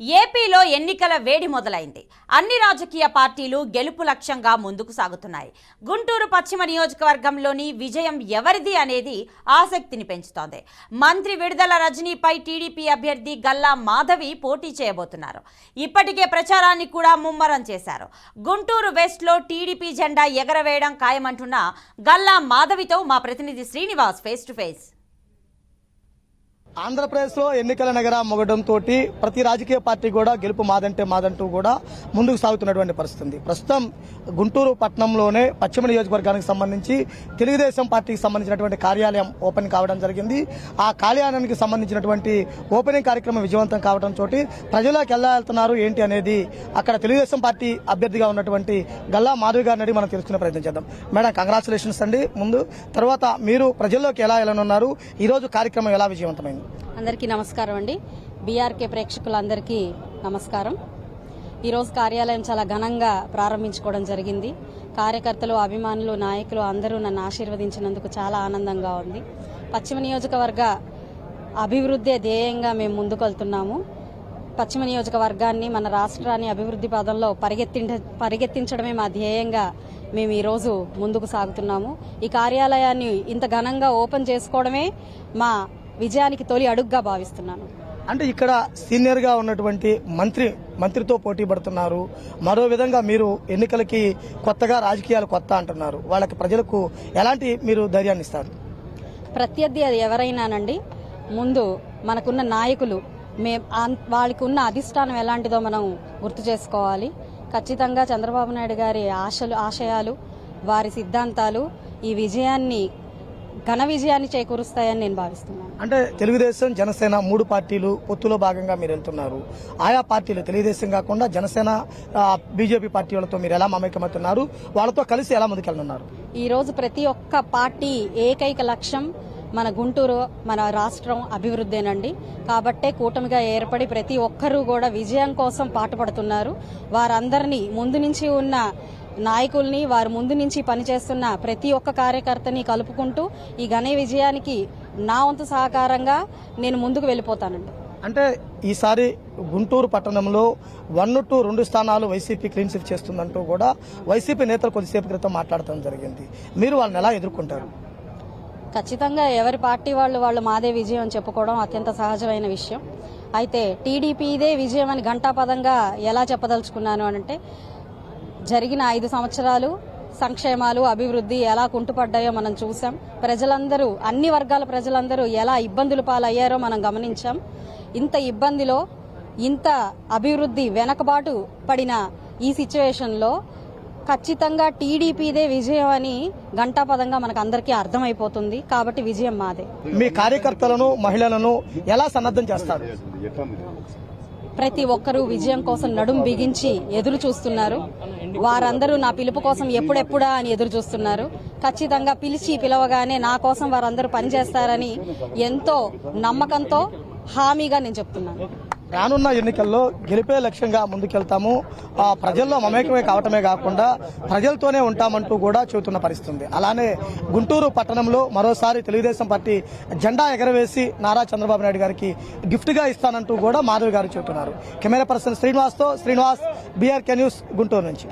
ఏపీలో ఎన్నికల వేడి మొదలైంది. అన్ని రాజకీయ పార్టీలు గెలుపు లక్ష్యంగా ముందుకు సాగుతున్నాయి. గుంటూరు పశ్చిమ నియోజకవర్గంలోని విజయం ఎవరిది అనేది ఆసక్తిని పెంచుతోంది. మంత్రి విడుదల రజనీపై టీడీపీ అభ్యర్థి గల్లా మాధవి పోటీ చేయబోతున్నారు. ఇప్పటికే ప్రచారాన్ని కూడా ముమ్మరం చేశారు. గుంటూరు వెస్ట్లో టీడీపీ జెండా ఎగరవేయడం ఖాయమంటున్న గల్లా మాధవితో మా ప్రతినిధి శ్రీనివాస్ ఫేస్ టు ఫేస్. ఆంధ్రప్రదేశ్లో ఎన్నికల నగర మొగడంతో ప్రతి రాజకీయ పార్టీ కూడా గెలుపు మాదంటూ కూడా ముందుకు సాగుతున్నటువంటి పరిస్థితి. ప్రస్తుతం గుంటూరు పట్టణంలోనే పశ్చిమ నియోజకవర్గానికి సంబంధించి తెలుగుదేశం పార్టీకి సంబంధించినటువంటి కార్యాలయం ఓపెన్ కావడం జరిగింది. ఆ కార్యాలయానికి సంబంధించినటువంటి ఓపెనింగ్ కార్యక్రమం విజయవంతం కావడంతో ప్రజలకు ఎలా వెళ్తున్నారు ఏంటి అనేది అక్కడ తెలుగుదేశం పార్టీ అభ్యర్థిగా ఉన్నటువంటి గల్లా మాధవి గారిని అడిగి మనం తెలుసుకునే ప్రయత్నం చేద్దాం. మేడం, కంగ్రాచులేషన్స్ అండి. ముందు తర్వాత మీరు ప్రజల్లోకి ఎలా వెళ్ళనున్నారు, ఈ రోజు కార్యక్రమం ఎలా విజయవంతమైంది? అందరికీ నమస్కారం అండి. బీఆర్కే ప్రేక్షకులందరికీ నమస్కారం. ఈరోజు కార్యాలయం చాలా ఘనంగా ప్రారంభించుకోవడం జరిగింది. కార్యకర్తలు, అభిమానులు, నాయకులు అందరూ నన్ను ఆశీర్వదించినందుకు చాలా ఆనందంగా ఉంది. పశ్చిమ నియోజకవర్గ అభివృద్ధి ధ్యేయంగా మేము ముందుకు వెళ్తున్నాము. పశ్చిమ నియోజకవర్గాన్ని, మన రాష్ట్రాన్ని అభివృద్ధి పదంలో పరిగెత్తించడమే మా ధ్యేయంగా మేము ఈరోజు ముందుకు సాగుతున్నాము. ఈ కార్యాలయాన్ని ఇంత ఘనంగా ఓపెన్ చేసుకోవడమే మా విజయానికి తొలి అడుగుగా భావిస్తున్నాను. అంటే ఇక్కడ సీనియర్ గా ఉన్నటువంటి మంత్రితో పోటీ పడుతున్నారు. మరో విధంగా మీరు ఎన్నికలకి కొత్తగా, రాజకీయాలు కొత్త అంటున్నారు. వాళ్ళకి ప్రజలకు ఎలాంటి మీరు ధైర్యాన్ని ఇస్తారు? ప్రత్యర్థి అది ఎవరైనానండి, ముందు మనకున్న నాయకులు, వాళ్ళకి ఉన్న అధిష్టానం ఎలాంటిదో మనం గుర్తు చేసుకోవాలి. ఖచ్చితంగా చంద్రబాబు నాయుడు గారి ఆశయాలు, వారి సిద్ధాంతాలు ఈ విజయాన్ని, ఘన విజయాన్ని చేకూరుస్తాయని నేను భావిస్తున్నాను. అంటే తెలుగుదేశం, జనసేన 3 పార్టీలు పొత్తులో భాగంగా మీరు వెళ్తున్నారు. ఆయా పార్టీలు తెలుగుదేశం కాకుండా జనసేన, బీజేపీ పార్టీలతో మీరు ఎలా మమేకమవుతున్నారు? వాళ్ళతో కలిసి ఎలా ముందుకెళ్తున్నారు? ఈ రోజు ప్రతి ఒక్క పార్టీ ఏకైక లక్ష్యం మన గుంటూరు, మన రాష్ట్రం అభివృద్ధేనండి. కాబట్టే కూటమిగా ఏర్పడి ప్రతి ఒక్కరూ కూడా విజయం కోసం పాటుపడుతున్నారు. వారందరినీ, ముందు నుంచి ఉన్న నాయకుల్ని, వారు ముందు నుంచి పనిచేస్తున్న ప్రతి ఒక్క కార్యకర్తని కలుపుకుంటూ ఈ ఘన విజయానికి నా వంతు సహకారంగా నేను ముందుకు వెళ్ళిపోతానండి. అంటే ఈసారి గుంటూరు పట్టణంలో 1 to 2 స్థానాలు వైసీపీ క్లీన్ స్వీప్ చేస్తుందంటూ కూడా వైసీపీ నేతలు కొద్దిసేపు క్రితం మాట్లాడటం జరిగింది. మీరు వాళ్ళని ఎలా ఎదుర్కొంటారు? ఖచ్చితంగా ఎవరి పార్టీ వాళ్ళు మాదే విజయం అని చెప్పుకోవడం అత్యంత సహజమైన విషయం. అయితే టీడీపీ ఇదే విజయం అని ఘంటాపదంగా ఎలా చెప్పదలుచుకున్నాను అంటే, జరిగిన 5 సంవత్సరాలు సంక్షేమాలు, అభివృద్ధి ఎలా కుంటుపడ్డాయో మనం చూసాం. ప్రజలందరూ, అన్ని వర్గాల ప్రజలందరూ ఎలా ఇబ్బందుల పాలయ్యారో మనం గమనించాం. ఇంత ఇబ్బందిలో, ఇంత అభివృద్ధి వెనకబాటు పడిన ఈ సిచ్యువేషన్లో ఖచ్చితంగా టీడీపీదే విజయం అని ఘంటాపదంగా మనకు అందరికీ అర్థమైపోతుంది. కాబట్టి విజయం మాదే. మీ కార్యకర్తలను, మహిళలను ఎలా సన్నద్ధం చేస్తారు? ప్రతి ఒక్కరూ విజయం కోసం నడుం బిగించి ఎదురు చూస్తున్నారు. వారందరూ నా పిలుపు కోసం ఎప్పుడెప్పుడా అని ఎదురు చూస్తున్నారు. ఖచ్చితంగా పిలవగానే నా కోసం వారందరూ పనిచేస్తారని ఎంతో నమ్మకంతో, హామీగా నేను చెప్తున్నాను. రానున్న ఎన్నికల్లో గెలిపే లక్ష్యంగా ముందుకెళ్తాము, ప్రజల్లో మమేకమే కావటమే కాకుండా ప్రజలతోనే ఉంటామంటూ కూడా చెబుతున్న పరిస్థితి. అలానే గుంటూరు పట్టణంలో మరోసారి తెలుగుదేశం పార్టీ జెండా ఎగరవేసి నారా చంద్రబాబు నాయుడు గారికి గిఫ్ట్ గా ఇస్తానంటూ కూడా మాధవి గారు చెబుతున్నారు. Camera person Srinivas, BRK news, Guntur నుంచి.